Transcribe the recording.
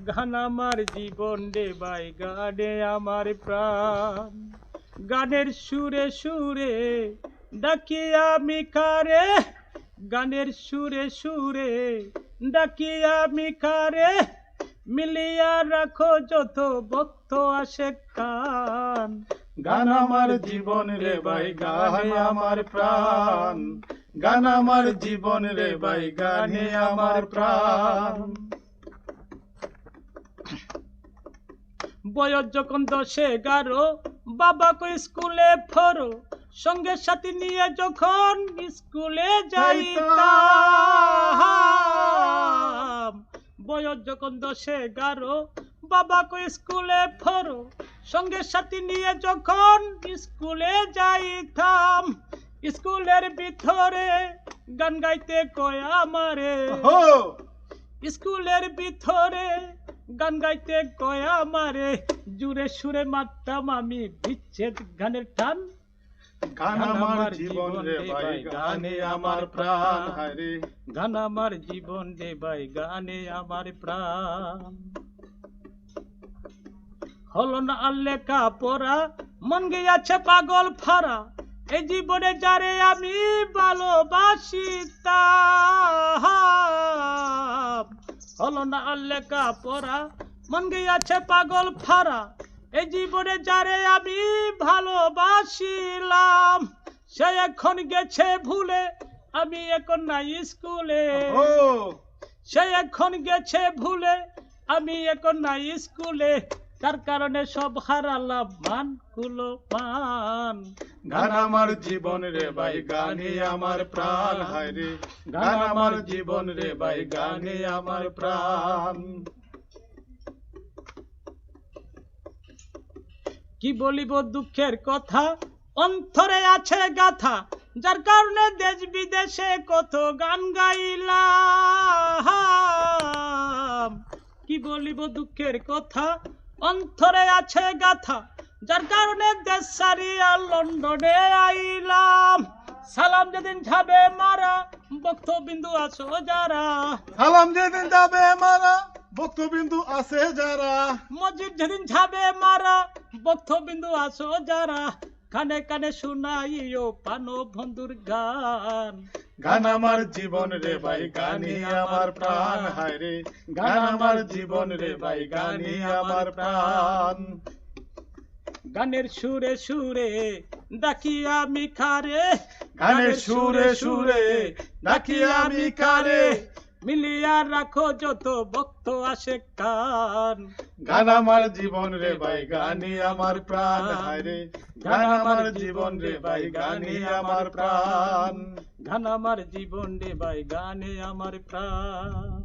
গান আমার জীবন রে ভাই, গানে আমার প্রাণ। গানের সুরে সুরে ডাকি আমি কারে, গানের সুরে সুরে ডাকি আমি কারে। মিলিয়া রাখো যত ভক্ত আসে কান। গান আমার জীবন রে ভাই, গান আমার প্রাণ। গান আমার জীবন রে ভাই, গানে আমার প্রাণ। বয়স যখন 10-11, বাবাকে স্কুলে ফরো, সঙ্গে সাথী নিয়ে যখন স্কুলে যাইতাম। বয়স যখন 10-11, বাবাকে স্কুলে ফরো, সঙ্গে সাথী নিয়ে যখন স্কুলে যাইতাম। স্কুলের ভিতরে গান গাইতে কয় আমারে, স্কুলের ভিতরে গান গাইতে কয় আমারে। জুড়ে সুরে মারতাম আমি বিচ্ছেদ গানের টান। গান আমার জীবন রে ভাই, গানে আমার প্রাণ। হায়রে গান আমার জীবন রে ভাই, গানে আমার প্রাণ। হলো না আর লেখা পড়া, মন গিয়াছে পাগল ফারা। এই জীবনে যারে আমি ভালোবাসিতাম। হলো না আর লেখা পড়া, মন গিয়াছে পাগল ফারা। এই জীবনে যারে আমি ভালোবাসিলাম, সে এখন গেছে ভুলে, আমি এখন নাই স্কুলে। সে এখন গেছে ভুলে, আমি এখন নাই স্কুলে। তার কারণে সব হারালাম মান কুলো মান। গান আমার জীবন রে ভাই, গানে আমার প্রাণ। হায়রে গান আমার জীবন রে ভাই, গানে আমার প্রাণ। কি বলিব দুঃখের কথা, অন্তরে আছে গাথা। যার কারণে দেশ বিদেশে কত গান গাইলাম। কি বলিব দুঃখের কথা, অন্তরে আছে গাথা। যার কারণে দেশ সারিয়া লন্ডনে আইলাম। সালাম যেদিন যাবে মারা, বক্তবিন্দু আছো যারা। সালাম যেদিন যাবে মারা, বক্তবিন্দু আছে যারা। মসজিদ যেদিন যাবে মারা, বক্তবিন্দু আছো যারা। কানে কানে শোনাইও পানো বন্ধুর গান। গান আমার জীবন রে ভাই, গানে আমার প্রাণ। হায়রে গান আমার জীবন রে ভাই, গানে আমার প্রাণ। গানের সুরে সুরে ডাকি আমি কারে, গানের সুরে সুরে ডাকি আমি কারে। মিলিয়া রাখো যত ভক্ত আসে কান। গান আমার জীবন রে ভাই, গানে আমার প্রাণ। হায়রে গান আমার জীবন রে ভাই, গানে আমার প্রাণ। গান আমার জীবন রে ভাই, গানে আমার প্রাণ।